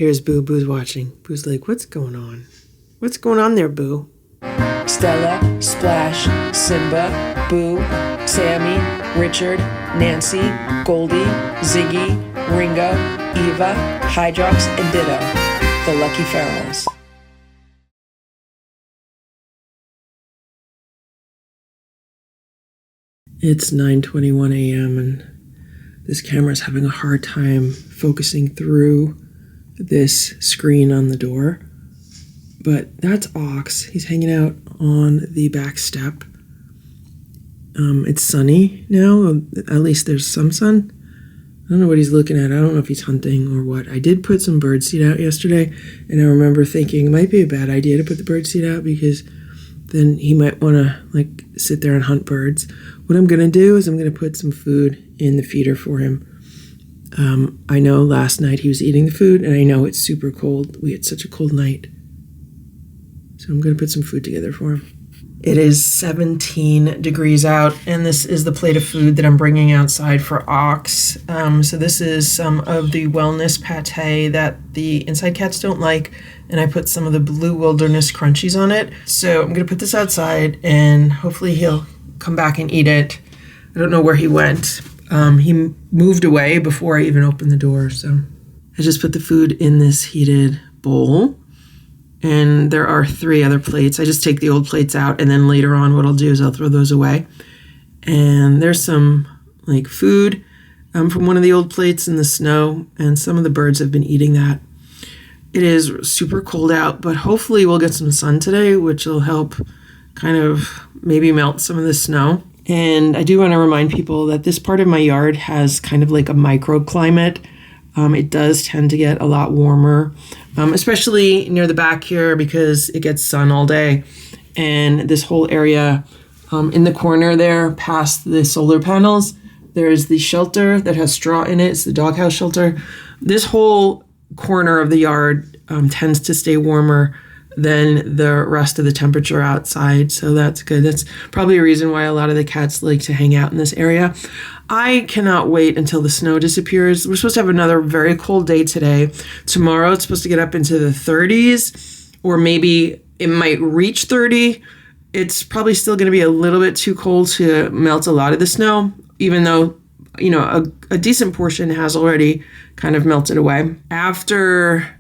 Here's Boo. Boo's watching. Boo's like, what's going on? What's going on there, Boo? Stella, Splash, Simba, Boo, Sammy, Richard, Nancy, Goldie, Ziggy, Ringo, Eva, Hydrox, and Ditto, the Lucky Ferals. It's 9:21 a.m. and this camera's having a hard time focusing through this screen on the door. But that's Ox. He's hanging out on the back step. It's sunny now. At least there's some sun. I don't know what he's looking at. I don't know if he's hunting or what. I did put some birdseed out yesterday, and I remember thinking it might be a bad idea to put the birdseed out because then he might want to sit there and hunt birds. What I'm going to do is I'm going to put some food in the feeder for him. I know last night he was eating the food, and I know it's super cold. We had such a cold night. So I'm going to put some food together for him. It is 17 degrees out, and this is the plate of food that I'm bringing outside for Ox. So this is some of the wellness pate that the inside cats don't like, and I put some of the Blue Wilderness crunchies on it. So I'm going to put this outside, and hopefully he'll come back and eat it. I don't know where he went. He moved away before I even opened the door, so I just put the food in this heated bowl. And there are 3 other plates. I just take the old plates out, and then later on what I'll do is I'll throw those away. And there's some food from one of the old plates in the snow, and some of the birds have been eating that. It is super cold out, but hopefully we'll get some sun today, which will help kind of maybe melt some of the snow. And I do want to remind people that this part of my yard has kind of like a microclimate. It does tend to get a lot warmer, especially near the back here because it gets sun all day. And this whole area in the corner there, past the solar panels, there's the shelter that has straw in it. It's the doghouse shelter. This whole corner of the yard tends to stay warmer than the rest of the temperature outside. So that's good. That's probably a reason why a lot of the cats like to hang out in this area. I cannot wait until the snow disappears. We're supposed to have another very cold day today. Tomorrow it's supposed to get up into the 30s, or maybe it might reach 30. It's probably still going to be a little bit too cold to melt a lot of the snow, even though, a decent portion has already kind of melted away. After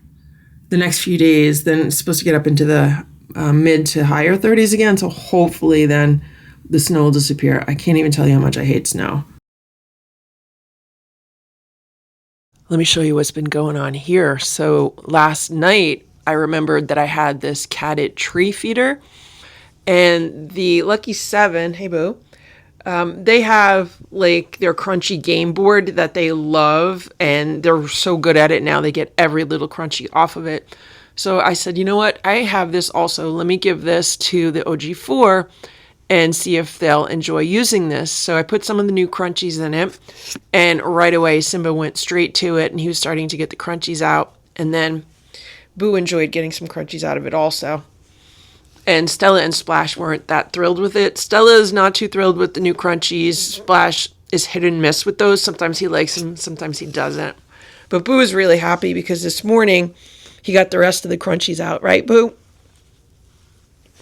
the next few days, then it's supposed to get up into the mid to higher 30s again. So hopefully then the snow will disappear. I can't even tell you how much I hate snow. Let me show you what's been going on here. So last night, I remembered that I had this catted tree feeder, and the Lucky 7, hey boo, they have their crunchy game board that they love, and they're so good at it now. They get every little crunchy off of it. So I said, you know what? I have this also. Let me give this to the OG4 and see if they'll enjoy using this. So I put some of the new crunchies in it, and right away Simba went straight to it, and he was starting to get the crunchies out. And then Boo enjoyed getting some crunchies out of it also. And Stella and Splash weren't that thrilled with it. Stella is not too thrilled with the new crunchies. Splash is hit and miss with those. Sometimes he likes them, sometimes he doesn't. But Boo is really happy because this morning he got the rest of the crunchies out. Right, Boo?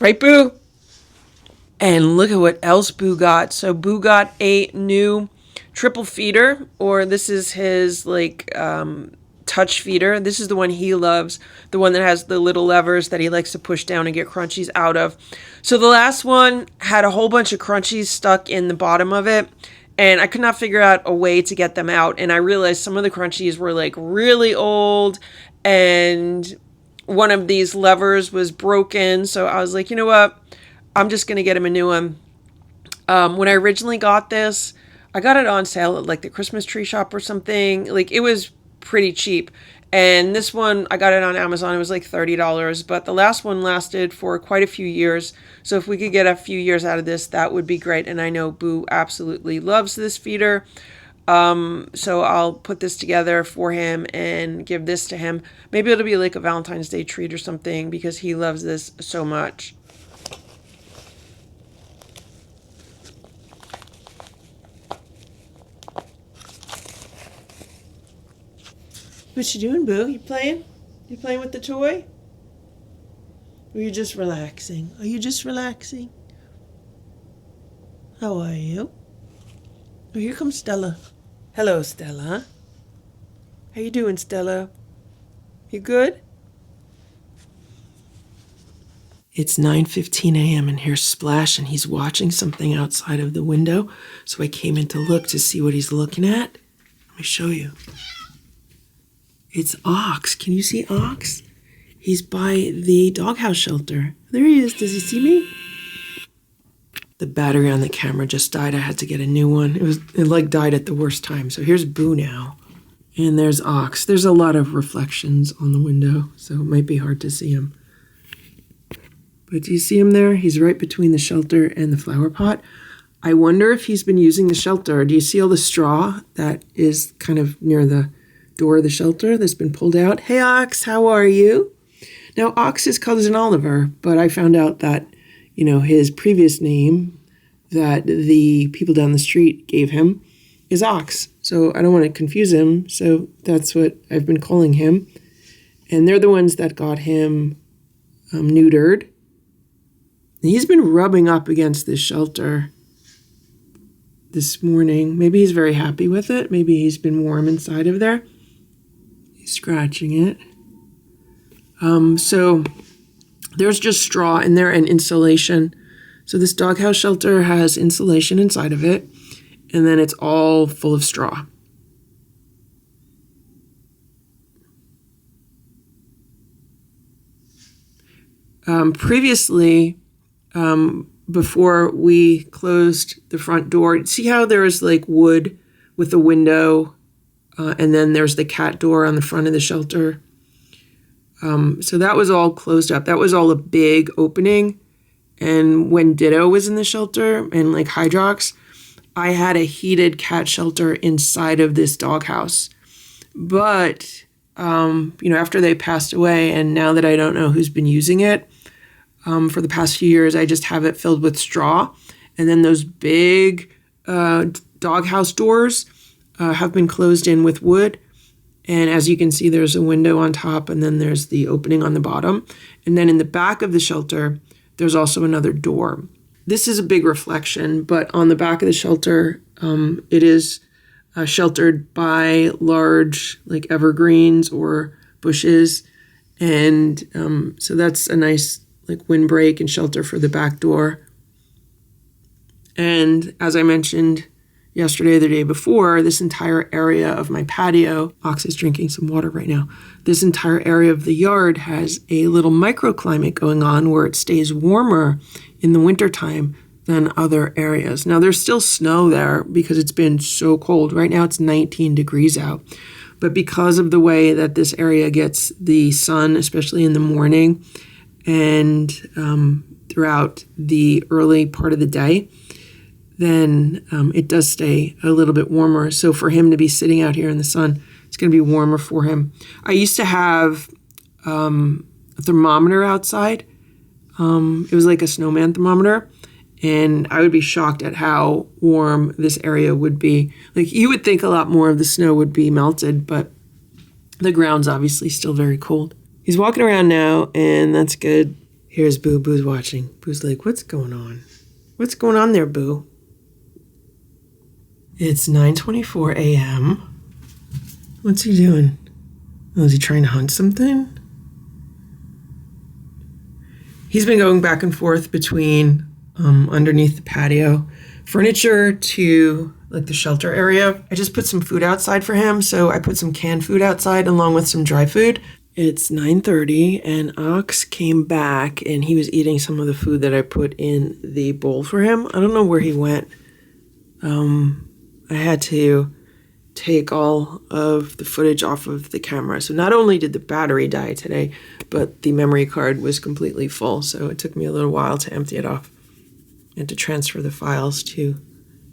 Right, Boo? And look at what else Boo got. So Boo got a new triple feeder, or this is his touch feeder. This is the one he loves, the one that has the little levers that he likes to push down and get crunchies out of. So the last one had a whole bunch of crunchies stuck in the bottom of it, and I could not figure out a way to get them out. And I realized some of the crunchies were really old, and one of these levers was broken. So I was like, you know what? I'm just going to get him a new one. When I originally got this, I got it on sale at the Christmas tree shop or something. It was pretty cheap. And this one, I got it on Amazon. It was $30. But the last one lasted for quite a few years. So if we could get a few years out of this, that would be great. And I know Boo absolutely loves this feeder. So I'll put this together for him and give this to him. Maybe it'll be a Valentine's Day treat or something because he loves this so much. What you doing, Boo? You playing? You playing with the toy? Or are you just relaxing? Are you just relaxing? How are you? Oh, here comes Stella. Hello, Stella. How you doing, Stella? You good? It's 9:15 a.m. and here's Splash, and he's watching something outside of the window. So I came in to look to see what he's looking at. Let me show you. It's Ox. Can you see Ox? He's by the doghouse shelter. There he is. Does he see me? The battery on the camera just died. I had to get a new one. It died at the worst time. So here's Boo now. And there's Ox. There's a lot of reflections on the window, so it might be hard to see him. But do you see him there? He's right between the shelter and the flower pot. I wonder if he's been using the shelter. Do you see all the straw that is kind of near the door of the shelter that's been pulled out? Hey, Ox, how are you? Now, Ox is cousin Oliver, but I found out that, his previous name that the people down the street gave him is Ox. So I don't want to confuse him. So that's what I've been calling him. And they're the ones that got him neutered. He's been rubbing up against this shelter this morning. Maybe he's very happy with it. Maybe he's been warm inside of there. He's scratching it. So there's just straw in there and insulation. So this doghouse shelter has insulation inside of it, and then it's all full of straw. Previously, before we closed the front door, see how there is wood with a window, and then there's the cat door on the front of the shelter. So that was all closed up. That was all a big opening. And when Ditto was in the shelter and Hydrox, I had a heated cat shelter inside of this doghouse. But, after they passed away, and now that I don't know who's been using it, for the past few years, I just have it filled with straw. And then those big doghouse doors have been closed in with wood. And as you can see, there's a window on top, and then there's the opening on the bottom. And then in the back of the shelter, there's also another door. This is a big reflection, but on the back of the shelter, it is sheltered by large evergreens or bushes. And so that's a nice windbreak and shelter for the back door. And as I mentioned yesterday or the day before, this entire area of my patio, Ox is drinking some water right now, this entire area of the yard has a little microclimate going on where it stays warmer in the wintertime than other areas. Now, there's still snow there because it's been so cold. Right now, it's 19 degrees out. But because of the way that this area gets the sun, especially in the morning and throughout the early part of the day, then it does stay a little bit warmer. So for him to be sitting out here in the sun, it's going to be warmer for him. I used to have a thermometer outside. It was like a snowman thermometer. And I would be shocked at how warm this area would be. You would think a lot more of the snow would be melted, but the ground's obviously still very cold. He's walking around now, and that's good. Here's Boo. Boo's watching. Boo's like, what's going on? What's going on there, Boo? It's 9:24 a.m. What's he doing? Oh, is he trying to hunt something? He's been going back and forth between underneath the patio furniture to the shelter area. I just put some food outside for him, so I put some canned food outside along with some dry food. It's 9:30 and Ox came back and he was eating some of the food that I put in the bowl for him. I don't know where he went. I had to take all of the footage off of the camera. So not only did the battery die today, but the memory card was completely full. So it took me a little while to empty it off and to transfer the files to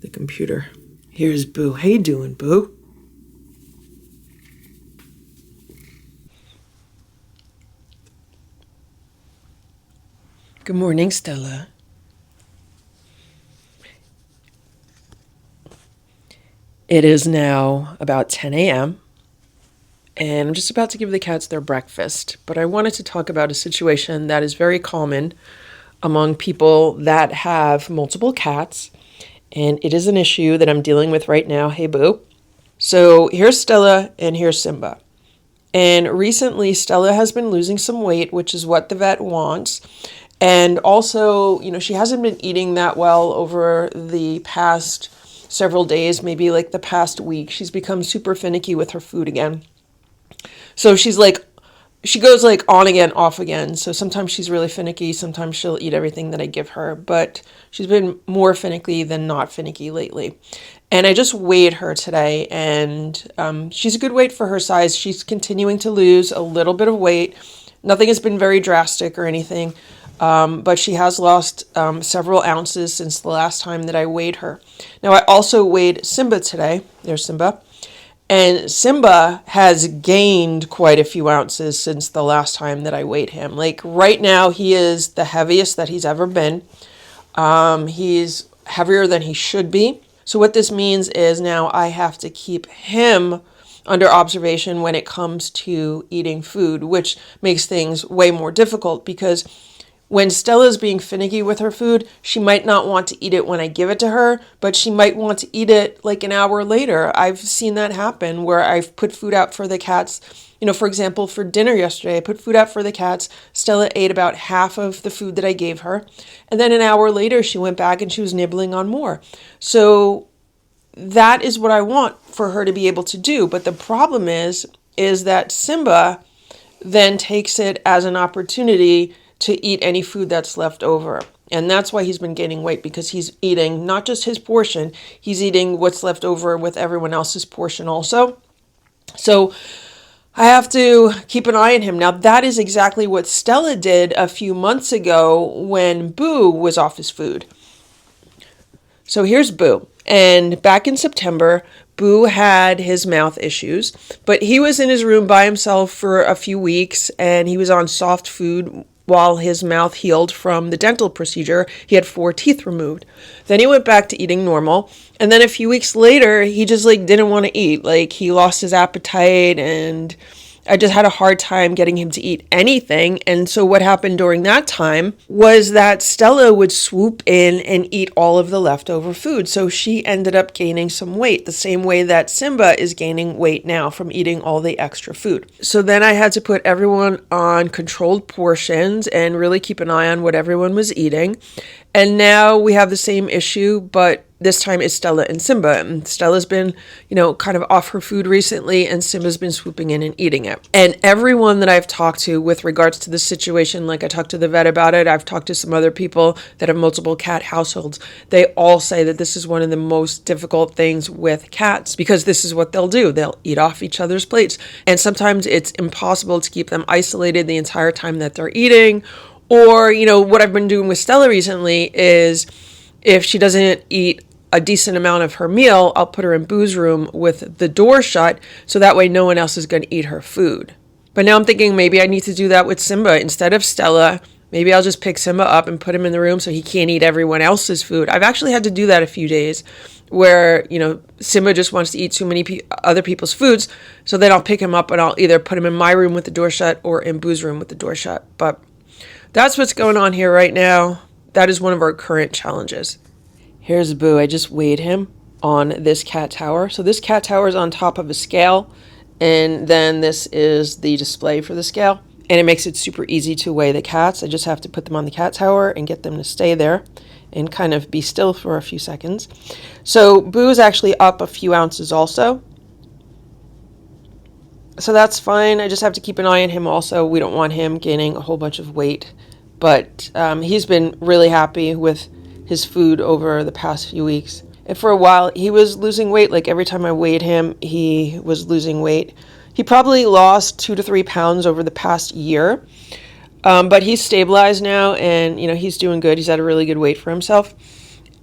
the computer. Here's Boo. How you doing, Boo? Good morning, Stella. It is now about 10 a.m. and I'm just about to give the cats their breakfast. But I wanted to talk about a situation that is very common among people that have multiple cats, and it is an issue that I'm dealing with right now. Hey, Boo. So here's Stella and here's Simba. And recently, Stella has been losing some weight, which is what the vet wants. And also, she hasn't been eating that well over the past several days, maybe like the past week. She's become super finicky with her food again. So she goes like on again, off again. So sometimes she's really finicky. Sometimes she'll eat everything that I give her. But she's been more finicky than not finicky lately. And I just weighed her today, and she's a good weight for her size. She's continuing to lose a little bit of weight. Nothing has been very drastic or anything. But she has lost several ounces since the last time that I weighed her. Now, I also weighed Simba today. There's Simba. And Simba has gained quite a few ounces since the last time that I weighed him. Like right now, he is the heaviest that he's ever been. He's heavier than he should be. So what this means is now I have to keep him under observation when it comes to eating food, which makes things way more difficult because when Stella's being finicky with her food, she might not want to eat it when I give it to her, but she might want to eat it like an hour later. I've seen that happen where I've put food out for the cats. For example, for dinner yesterday, I put food out for the cats. Stella ate about half of the food that I gave her. And then an hour later, she went back and she was nibbling on more. So that is what I want for her to be able to do. But the problem is that Simba then takes it as an opportunity to eat any food that's left over. And that's why he's been gaining weight, because he's eating not just his portion, he's eating what's left over with everyone else's portion also. So I have to keep an eye on him. Now, that is exactly what Stella did a few months ago when Boo was off his food. So here's Boo. And back in September, Boo had his mouth issues, but he was in his room by himself for a few weeks, and he was on soft food while his mouth healed from the dental procedure. He had 4 teeth removed. Then he went back to eating normal. And then a few weeks later, he just didn't want to eat. He lost his appetite, and I just had a hard time getting him to eat anything. And so what happened during that time was that Stella would swoop in and eat all of the leftover food. So she ended up gaining some weight, the same way that Simba is gaining weight now from eating all the extra food. So then I had to put everyone on controlled portions and really keep an eye on what everyone was eating. And now we have the same issue, but this time it's Stella and Simba. And Stella's been, kind of off her food recently, and Simba's been swooping in and eating it. And everyone that I've talked to with regards to this situation, like I talked to the vet about it, I've talked to some other people that have multiple cat households, they all say that this is one of the most difficult things with cats, because this is what they'll do. They'll eat off each other's plates. And sometimes it's impossible to keep them isolated the entire time that they're eating. Or, what I've been doing with Stella recently is if she doesn't eat a decent amount of her meal, I'll put her in Boo's room with the door shut, so that way no one else is going to eat her food. But now I'm thinking maybe I need to do that with Simba. Instead of Stella, maybe I'll just pick Simba up and put him in the room so he can't eat everyone else's food. I've actually had to do that a few days where, Simba just wants to eat too many other people's foods. So then I'll pick him up and I'll either put him in my room with the door shut or in Boo's room with the door shut. But that's what's going on here right now. That is one of our current challenges. Here's Boo. I just weighed him on this cat tower. So this cat tower is on top of a scale, and then this is the display for the scale. And it makes it super easy to weigh the cats. I just have to put them on the cat tower and get them to stay there and kind of be still for a few seconds. So Boo is actually up a few ounces also. So that's fine. I just have to keep an eye on him also. We don't want him gaining a whole bunch of weight. But he's been really happy with his food over the past few weeks. And for a while, he was losing weight. Every time I weighed him, he was losing weight. He probably lost 2 to 3 pounds over the past year. But he's stabilized now, and, he's doing good. He's at a really good weight for himself.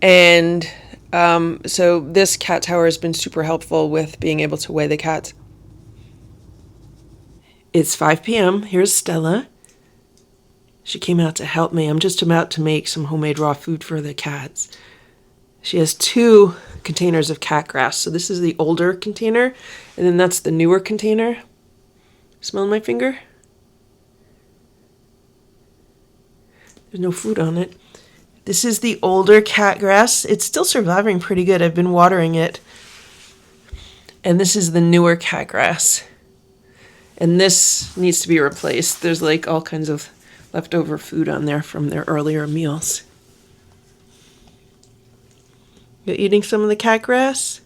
And so this cat tower has been super helpful with being able to weigh the cats. It's 5 p.m. Here's Stella. She came out to help me. I'm just about to make some homemade raw food for the cats. She has 2 containers of cat grass. So this is the older container, and then that's the newer container. Smell my finger? There's no food on it. This is the older cat grass. It's still surviving pretty good. I've been watering it. And this is the newer cat grass. And this needs to be replaced. There's like all kinds of leftover food on there from their earlier meals. You eating some of the cat grass?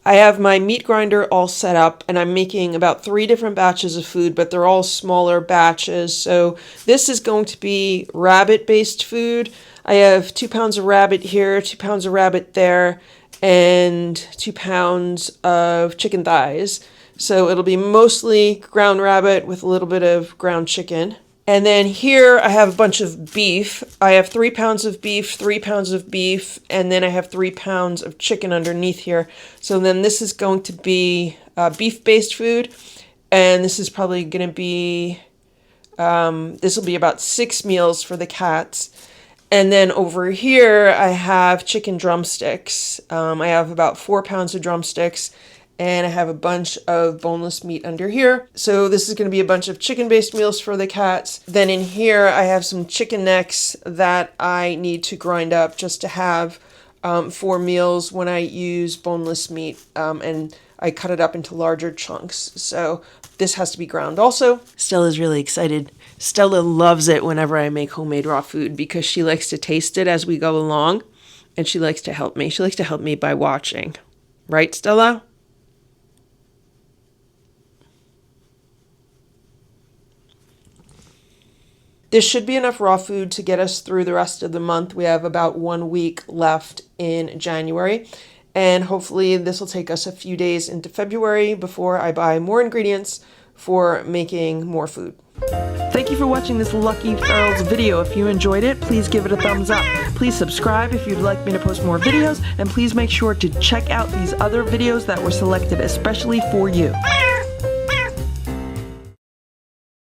I have my meat grinder all set up, and I'm making about 3 different batches of food, but they're all smaller batches. So this is going to be rabbit-based food. I have 2 pounds of rabbit here, 2 pounds of rabbit there, and 2 pounds of chicken thighs. So it'll be mostly ground rabbit with a little bit of ground chicken. And then here I have a bunch of beef. I have 3 pounds of beef, 3 pounds of beef, and then I have 3 pounds of chicken underneath here. So then this is going to be beef-based food, and this is probably going to be, this will be about 6 meals for the cats. And then over here I have chicken drumsticks. I have about 4 pounds of drumsticks, and I have a bunch of boneless meat under here. So this is going to be a bunch of chicken-based meals for the cats. Then in here, I have some chicken necks that I need to grind up just to have for meals when I use boneless meat. And I cut it up into larger chunks. So this has to be ground also. Stella's really excited. Stella loves it whenever I make homemade raw food because she likes to taste it as we go along. And she likes to help me. She likes to help me by watching. Right, Stella? This should be enough raw food to get us through the rest of the month. We have about 1 week left in January, and hopefully this will take us a few days into February before I buy more ingredients for making more food. Thank you for watching this Lucky Ferals video. If you enjoyed it, please give it a thumbs up. Please subscribe if you'd like me to post more videos, and please make sure to check out these other videos that were selected especially for you.